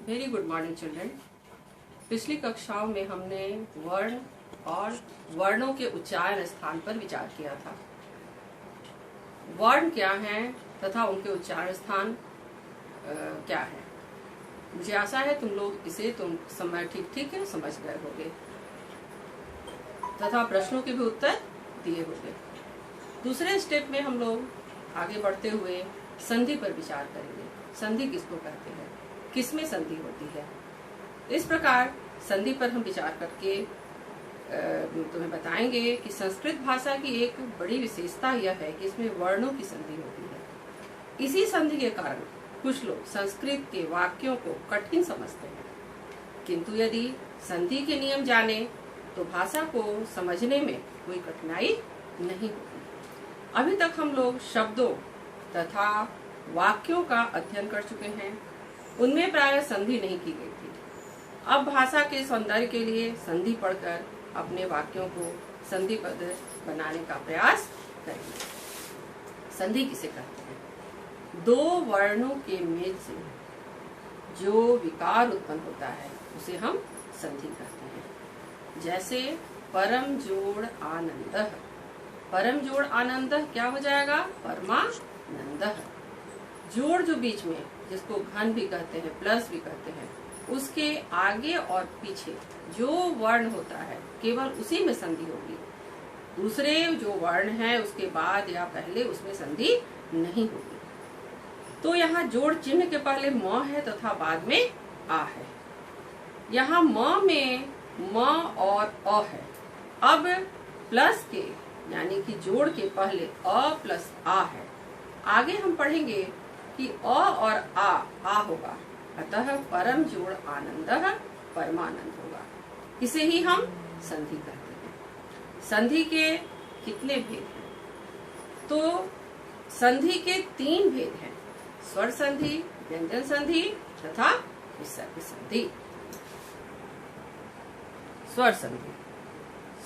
Very good morning children. पिछली कक्षाओं में हमने वर्ण और वर्णों के उच्चारण स्थान पर विचार किया था। वर्ण क्या हैं तथा उनके उच्चारण स्थान क्या है। मुझे आशा है तुम लोग इसे समय ठीक है समझ गए होंगे तथा प्रश्नों के भी उत्तर दिए होंगे। दूसरे स्टेप में हम लोग आगे बढ़ते हुए संधि पर विचार करेंगे। संधि किसको कहते हैं, किसमें संधि होती है। इस प्रकार संधि पर हम विचार करके तुम्हें बताएंगे कि संस्कृत भाषा की एक बड़ी विशेषता यह है कि इसमें वर्णों की संधि होती है। इसी संधि के कारण कुछ लोग संस्कृत के वाक्यों को कठिन समझते हैं, किंतु यदि संधि के नियम जाने तो भाषा को समझने में कोई कठिनाई नहीं होती। अभी तक हम लोग शब्दों तथा वाक्यों का अध्ययन कर चुके हैं, उनमें प्रायः संधि नहीं की गई थी। अब भाषा के सौंदर्य के लिए संधि पढ़कर अपने वाक्यों को संधिबद्ध बनाने का प्रयास करेंगे। संधि किसे कहते हैं? दो वर्णों के मेल से जो विकार उत्पन्न होता है उसे हम संधि कहते हैं। जैसे परम जोड़ आनंदः, परम जोड़ आनंदः क्या हो जाएगा? परमानंदः। जोड़ जो बीच में, जिसको घन भी कहते हैं, प्लस भी कहते हैं, उसके आगे और पीछे जो वर्ण होता है केवल उसी में संधि होगी। दूसरे जो वर्ण है उसके बाद या पहले उसमें संधि नहीं होगी। तो यहाँ जोड़ चिन्ह के पहले म है तथा बाद में आ है। यहाँ म में म और अ है। अब प्लस के यानी कि जोड़ के पहले अ प्लस आ है। आगे हम पढ़ेंगे कि अ और आ होगा, अतः परम जोड़ आनंदः परमानंद होगा। इसे ही हम संधि कहते हैं। संधि के कितने भेद हैं? तो संधि के 3 भेद हैं: स्वर संधि, व्यंजन संधि तथा विसर्ग संधि। स्वर संधि,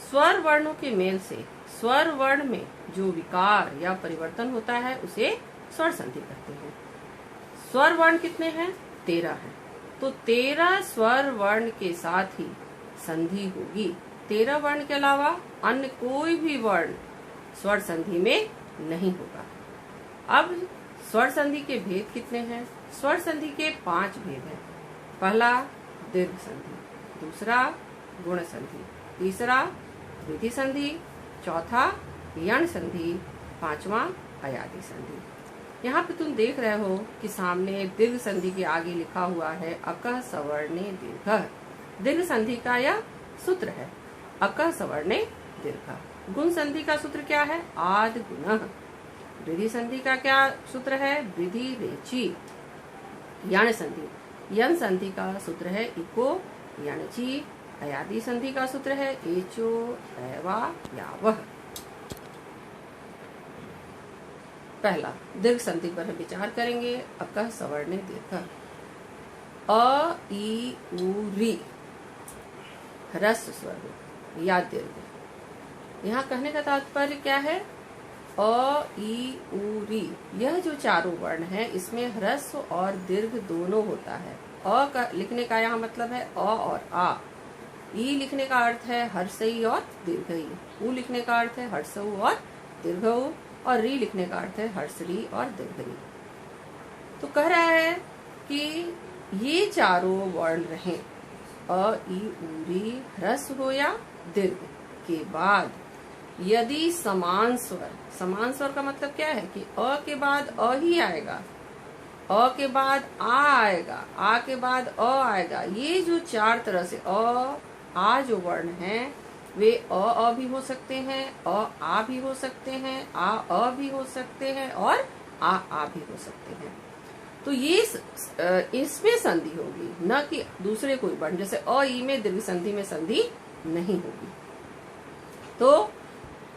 स्वर वर्णों के मेल से स्वर वर्ण में जो विकार या परिवर्तन होता है उसे स्वर संधि कहते हैं। स्वर वर्ण कितने हैं? 13 हैं। तो 13 स्वर वर्ण के साथ ही संधि होगी। 13 वर्ण के अलावा अन्य कोई भी वर्ण स्वर संधि में नहीं होगा। अब स्वर संधि के भेद कितने हैं? स्वर संधि के 5 भेद हैं। पहला दीर्घ संधि, दूसरा गुण संधि, तीसरा वृद्धि संधि, चौथा यण संधि, पांचवा अयादि संधि। यहाँ पे तुम देख रहे हो कि सामने दीर्घ संधि के आगे लिखा हुआ है अकः सवर्णे दीर्घः। दीर्घ संधि का यह सूत्र है, अकः सवर्णे दीर्घः। गुण संधि का सूत्र क्या है? आद गुणः। वृद्धि संधि का क्या सूत्र है? वृद्धि रेचि। यण संधि, यण संधि का सूत्र है इको यणचि। अयादि संधि का सूत्र है एचो एवा यावः। पहला दीर्घ संधि पर हम विचार करेंगे। अकः सवर्णे दीर्घः। अ ई उ री ह्रस्व स्वर हो या दीर्घ। यहाँ कहने का तात्पर्य क्या है? अ ई उ री, यह जो चारों वर्ण है इसमें ह्रस्व और दीर्घ दोनों होता है। अ का लिखने का यहाँ मतलब है अ और आ। ई लिखने का अर्थ है हर्षई और दीर्घ ई। उ लिखने का अर्थ है हर्ष उ और दीर्घ उ। और री लिखने का अर्थ है हर्षरी और दीर्घ री। तो कह रहा है कि ये चारों वर्ण रहें, अ ई उ री ह्रस्व हो या दीर्घ के बाद यदि समान स्वर, समान स्वर का मतलब क्या है कि अ के बाद अ ही आएगा, अ के बाद आ आएगा, आ के बाद अ आएगा। ये जो 4 तरह से आ जो वर्ण हैं वे अ भी हो सकते हैं, आ भी हो सकते हैं, आ भी हो सकते हैं और आ भी हो सकते हैं। तो ये इसमें संधि होगी, न कि दूसरे कोई वर्ण। जैसे अ ई में दीर्घ संधि में संधि नहीं होगी। तो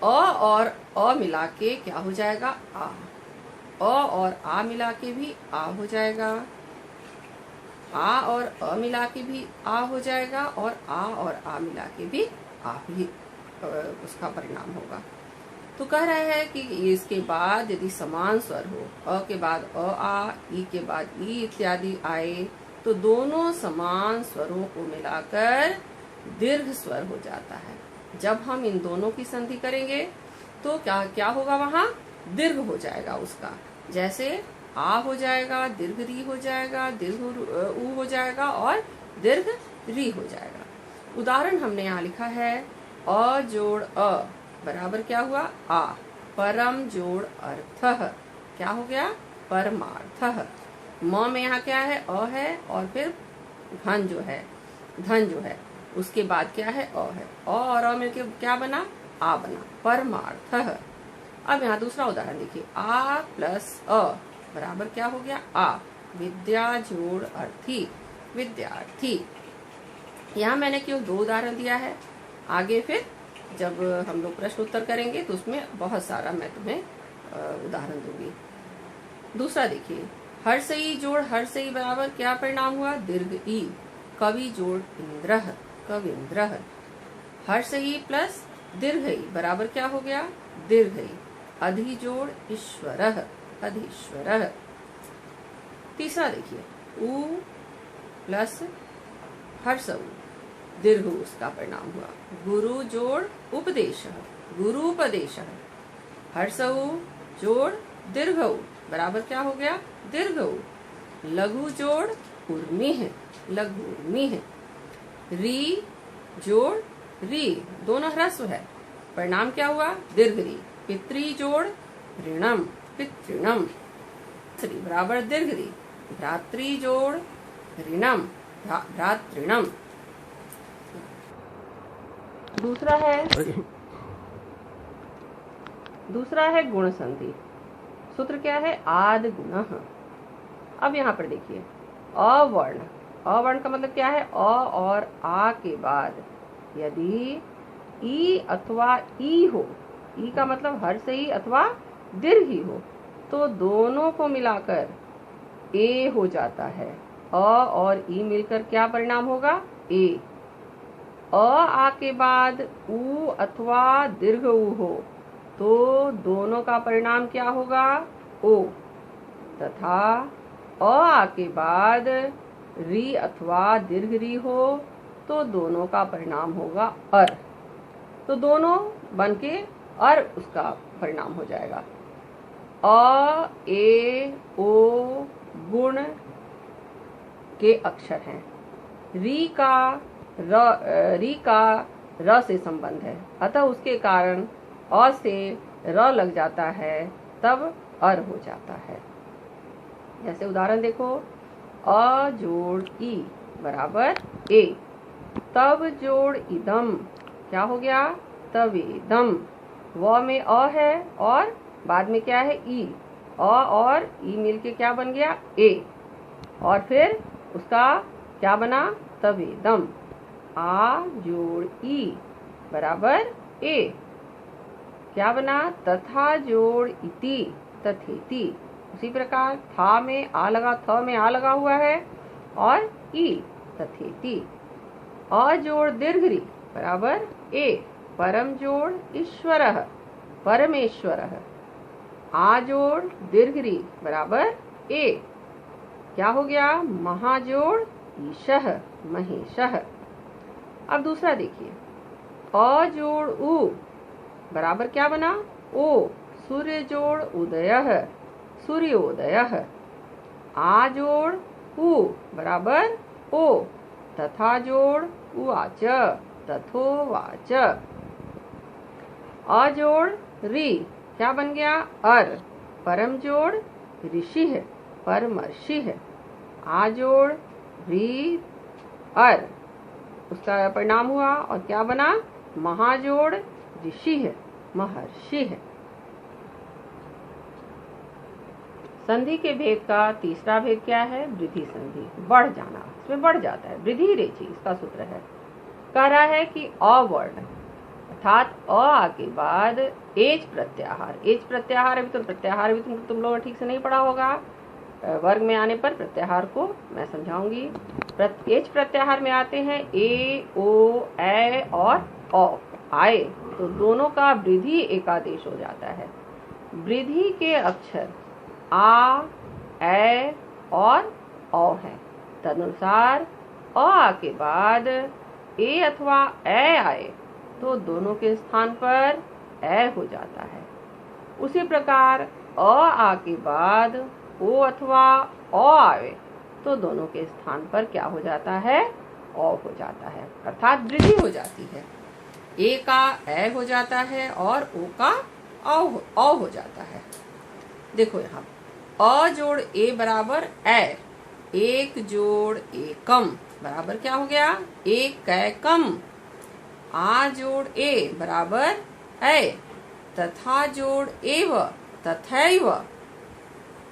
अ और अ मिला के क्या हो जाएगा? आ। अ और आ मिला के भी आ हो जाएगा, आ और अ मिला के भी आ हो जाएगा, और आ मिला के भी आ भी उसका परिणाम होगा। तो कह रहा है कि इसके बाद यदि समान स्वर हो, अ के बाद अ आ, ई के बाद ई इत्यादि आए, तो दोनों समान स्वरों को मिलाकर दीर्घ स्वर हो जाता है। जब हम इन दोनों की संधि करेंगे तो क्या क्या होगा, वहां दीर्घ हो जाएगा उसका। जैसे आ हो जाएगा, दीर्घ री हो जाएगा, दीर्घ उ हो जाएगा और दीर्घ री हो जाएगा। उदाहरण हमने यहाँ लिखा है, अ जोड़ अ बराबर क्या हुआ, आ। परम जोड़ अर्थः क्या हो गया, परमार्थः। म में यहाँ क्या है, अ है और फिर धन जो है उसके बाद क्या है, अ है। अ और अ मिलके क्या बना, आ बना, परमार्थः। अब यहाँ दूसरा उदाहरण देखिए, आ प्लस अ बराबर क्या हो गया, आ। विद्या जोड़ अर्थी, विद्यार्थी। यहाँ मैंने केवल 2 उदाहरण दिया है। आगे फिर जब हम लोग प्रश्न उत्तर करेंगे तो उसमें बहुत सारा मैं तुम्हें उदाहरण दूंगी। दूसरा देखिए, हर्षई जोड़ हर्षई बराबर क्या परिणाम हुआ, दीर्घ ई। कवि जोड़ इंद्रः, कविंद्रः। हर्षई प्लस दीर्घ ई बराबर क्या हो गया, दीर्घ ई। अधि जोड़ ईश्वरः, अधीश्वरः। तीसरा देखिए, उ प्लस हर्षऊ, दीर्घ उसका परिणाम हुआ। गुरु जोड़ उपदेशः, गुरुपदेशः। हर्षऊ जोड़ दीर्घऊ बराबर क्या हो गया, दीर्घऊ। लघु जोड़ उर्मिः, लघुर्मिः। री जोड़ री, दोनों ह्रस्व है, परिणाम क्या हुआ, दीर्घ री। पितृ जोड़ ऋणम, पितृणम। श्री बराबर दीर्घ री। भ्रातृ जोड़ ऋणम, भ्रातृणम। दूसरा है गुण संधि। सूत्र क्या है, आद गुणः। अब यहाँ पर देखिए, अवर्ण, अवर्ण का मतलब क्या है, अ और आ के बाद यदि ई अथवा ई हो, ई का मतलब हर्ष ई अथवा दीर्घ ही हो, तो दोनों को मिलाकर ए हो जाता है। अ और ई मिलकर क्या परिणाम होगा, ए। अ आ के बाद उ अथवा दीर्घ उ हो तो दोनों का परिणाम क्या होगा, ओ। तथा अ आ के बाद री अथवा दीर्घ री हो तो दोनों का परिणाम होगा अर। तो दोनों बनके अर उसका परिणाम हो जाएगा। अ ए ओ गुण के अक्षर हैं। री का र से संबंध है, अतः उसके कारण अ से र लग जाता है, तब अर हो जाता है। जैसे उदाहरण देखो, अ जोड़ ई बराबर ए। तब जोड़ इदम क्या हो गया, तवेदम। व में अ है और बाद में क्या है, ई। अ और ई मिलके क्या बन गया, ए। और फिर उसका क्या बना, तवेदम। आ जोड़ ई बराबर ए, क्या बना, तथा जोड़ इति, तथेति। उसी प्रकार था में आ लगा, थ में आ लगा हुआ है और ई, तथेति। अ जोड़ दीर्घ री बराबर ए। परम जोड़ ईश्वरः, परमेश्वरः। आ जोड़ दीर्घ री बराबर ए, क्या हो गया, महाजोड़ ईशः, महेशः। अब दूसरा देखिए, अ जोड़ उ बराबर क्या बना, ओ। सूर्य जोड़ उदयः, सूर्योदयः। आ जोड़ उ बराबर ओ। तथा जोड़ उवाच, तथोवाच। अ जोड़ री क्या बन गया, अर। परम जोड़ ऋषिः, परमर्षिः। आ जोड़ री अर, उसका परिणाम हुआ और क्या बना, महाजोड़ ऋषिः, महर्षिः। संधि के भेद का तीसरा भेद क्या है, वृद्धि संधि, बढ़ जाना, इसमें बढ़ जाता है, वृद्धि रेचि इसका सूत्र है। कह रहा है कि अवर्ण अर्थात अ के बाद एच प्रत्याहार, एच प्रत्याहार अभी तो प्रत्याहार भी तुम लोगों ने ठीक से नहीं पढ़ा होगा, वर्ग में आने पर प्रत्याहार को मैं समझाऊंगी। एच प्रत्याहार में आते हैं ए, ओ, ए और औ आए तो दोनों का वृद्धि एकादेश हो जाता है। वृद्धि के अक्षर आ, ए और औ हैं तदनुसार अ के बाद ए अथवा ए आए तो दोनों के स्थान पर ए हो जाता है। उसी प्रकार आ के बाद ओ अथवा अ आवे तो दोनों के स्थान पर क्या हो जाता है? अ हो जाता है, अर्थात वृद्धि हो जाती है। ए का ए हो जाता है और ओ का अ हो जाता है। देखो यहाँ अ जोड़ ए बराबर ए, एक जोड़ एकम बराबर क्या हो गया? एक कम। आ जोड़ ए बराबर ए, तथा जोड़ एव तथैव।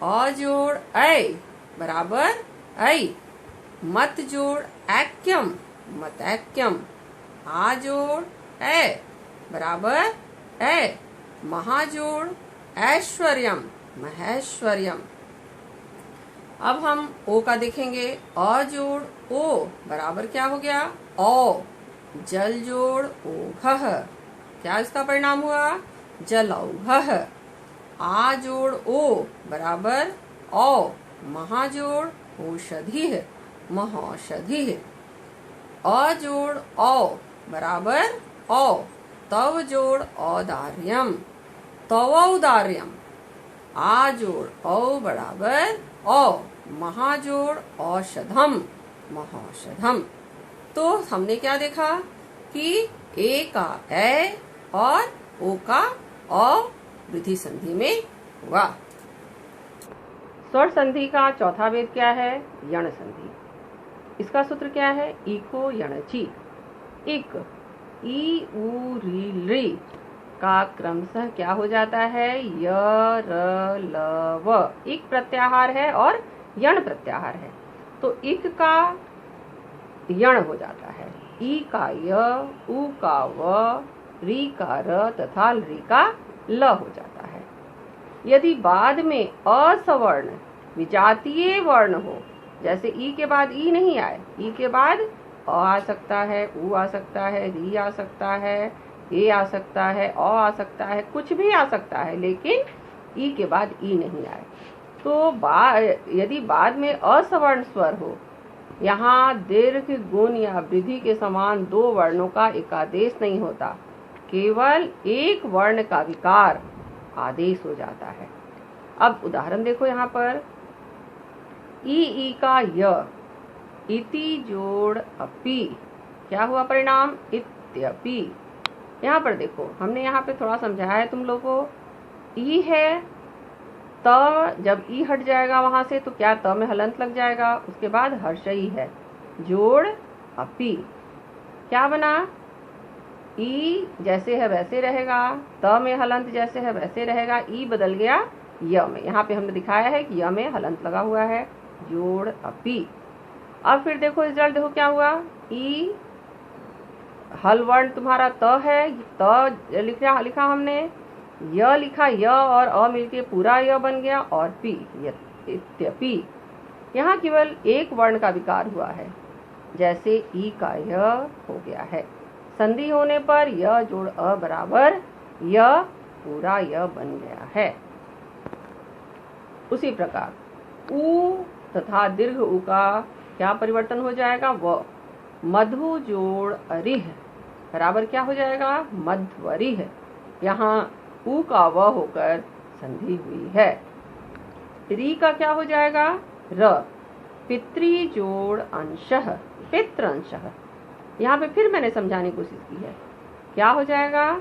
अ जोड़ ऐ बराबर ऐ, मत जोड़ ऐक्यम मतैक्यम। आ जोड़ ऐ बराबर ऐ, महाजोड़ ऐश्वर्यम महेश्वर्यम। अब हम ओ का देखेंगे। अ जोड़ ओ बराबर क्या हो गया? औ। जल जोड़ ओघः, क्या इसका परिणाम हुआ? जलौघः। आ जोड़ ओ बराबर औ, महाजोड़ औषधिः महौषधिः। अ जोड़ औ बराबर औ, तव जोड़ औदार्यम तवौदार्यम। आ जोड़ औ बराबर औ, महाजोड़ औषधम महौषधम। तो हमने क्या देखा कि ए का ए और ओ का औ वृद्धि संधि में हुआ। स्वर संधि का चौथा भेद क्या है? यण संधि। इसका सूत्र क्या है? इको यणचि। इक ई उ री ली का क्रमशः क्या हो जाता है? य र ल व। इक प्रत्याहार है और यण प्रत्याहार है, तो इक का यण हो जाता है। ई का य, उ का व, री का र तथा री का ल हो जाता है। यदि बाद में असवर्ण विजातीय वर्ण हो, जैसे ई के बाद ई नहीं आए, ई के बाद अ आ सकता है, उ आ सकता है, री आ सकता है, ए आ सकता है, अ आ सकता है, कुछ भी आ सकता है, लेकिन ई के बाद ई नहीं आए, तो यदि बाद में असवर्ण स्वर हो, यहाँ दीर्घ गुण या वृद्धि के समान दो वर्णों का एकादेश नहीं होता, केवल एक वर्ण का विकार आदेश हो जाता है। अब उदाहरण देखो यहाँ पर, ई का य, इति जोड़ अपि, क्या हुआ परिणाम? इत्यपि। यहाँ पर देखो, हमने यहाँ पे थोड़ा समझाया है तुम लोगों को। ई है त, जब ई हट जाएगा वहां से तो क्या त में हलंत लग जाएगा, उसके बाद हर्षई है, जोड़ अपि, क्या बना? ई जैसे है वैसे रहेगा, त में हलंत जैसे है वैसे रहेगा, ई बदल गया य में। यहाँ पे हमने दिखाया है कि य में हलंत लगा हुआ है, जोड़ अपि। अब फिर देखो रिजल्ट, देखो क्या हुआ? ई हल वर्ण तुम्हारा त है, त लिखा हमने, य लिखा, य और अ मिलके पूरा य बन गया, और पी इत्यपि। यहाँ केवल एक वर्ण का विकार हुआ है, जैसे ई का य हो गया है। संधि होने पर य जोड़ अ बराबर य पूरा य बन गया है। उसी प्रकार उ तथा दीर्घ उ का क्या परिवर्तन हो जाएगा? व। मधु जोड़ अरिह बराबर क्या हो जाएगा? मध्वरिह। यहाँ उ का व होकर संधि हुई है। री का क्या हो जाएगा? र। पितृ जोड़ अंशः पितृ अंशः। यहाँ पे फिर मैंने समझाने की कोशिश की है, क्या हो जाएगा?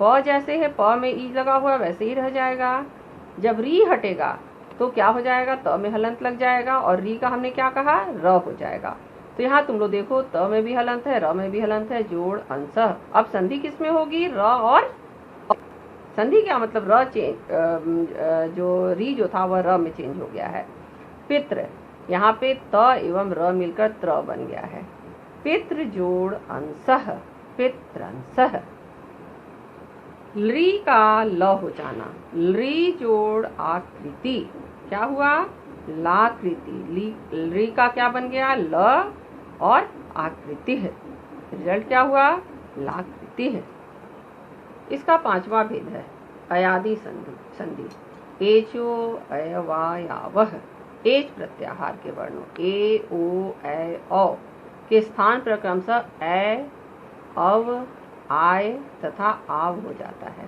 प जैसे है, प में ई लगा हुआ वैसे ही रह जाएगा। जब री हटेगा तो क्या हो जाएगा? त में हलंत लग जाएगा, और री का हमने क्या कहा? र हो जाएगा। तो यहाँ तुम लोग देखो, त में भी हलंत है, र में भी हलंत है, जोड़ अंशः। अब संधि किस में होगी? र और संधि क्या मतलब? र चेंज, जो री जो था वह र में चेंज हो गया है। पितृ, यहाँ पे त एवं र मिलकर त्र बन गया है। पितृ जोड़ अंशः पितृंशः। ली का ल हो जाना, ली जोड़ आकृति, क्या हुआ? लाकृति। ली का क्या बन गया? ल और आकृति है, रिजल्ट क्या हुआ? लाकृति है। इसका पांचवा भेद है अयादि संधि। एचो अयवायावह, एच प्रत्याहार के वर्णों ए, ओ, ए, औ के स्थान पर क्रमशः ए, अव, आय तथा आव हो जाता है।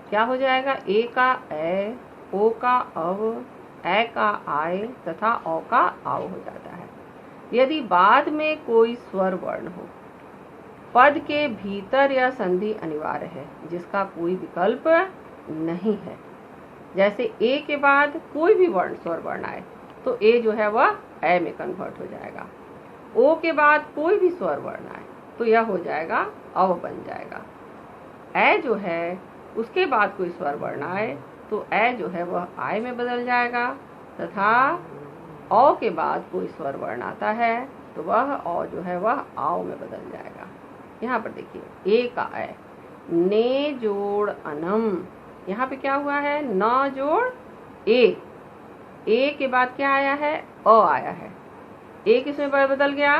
क्या हो जाएगा? ए का ए, ओ का अव, ए का आय तथा औ का आव हो जाता है। यदि बाद में कोई स्वर वर्ण हो, पद के भीतर यह संधि अनिवार्य है जिसका कोई विकल्प नहीं है। जैसे ए के बाद कोई भी वर्ण स्वर वर्ण आए तो ए जो है वह ए में कन्वर्ट हो जाएगा। ओ के बाद कोई भी स्वर वर्ण आए तो यह हो जाएगा अव बन जाएगा। ए जो है उसके बाद कोई स्वर वर्ण आए तो ए जो है वह आय में बदल जाएगा तथा औ के बाद कोई स्वर वर्ण आता है तो वह औ जो है वह आव में बदल जाएगा। यहाँ पर देखिए ए का ए, ने जोड़ अनम, यहाँ पे क्या हुआ है? न जोड़ ए, ए के बाद क्या आया है? अ आया है। ए किसमें बदल गया?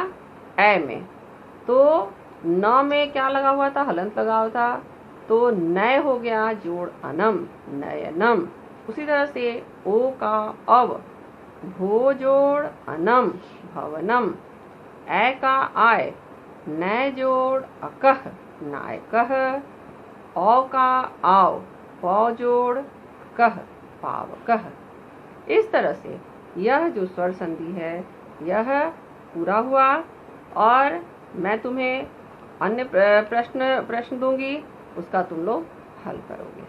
ए में। तो न में क्या लगा हुआ था? हलंत लगा हुआ था, तो नय हो गया जोड़ अनम, नयनम। उसी तरह से ओ का अव, भो जोड़ अनम, भवनम। ए का आय, नय जोड़ अकह, नायकह। औ का आव, पौ जोड़ कह, पावकह। इस तरह से यह जो स्वर संधि है यह पूरा हुआ और मैं तुम्हें अन्य प्रश्न दूंगी, उसका तुम लोग हल करोगे।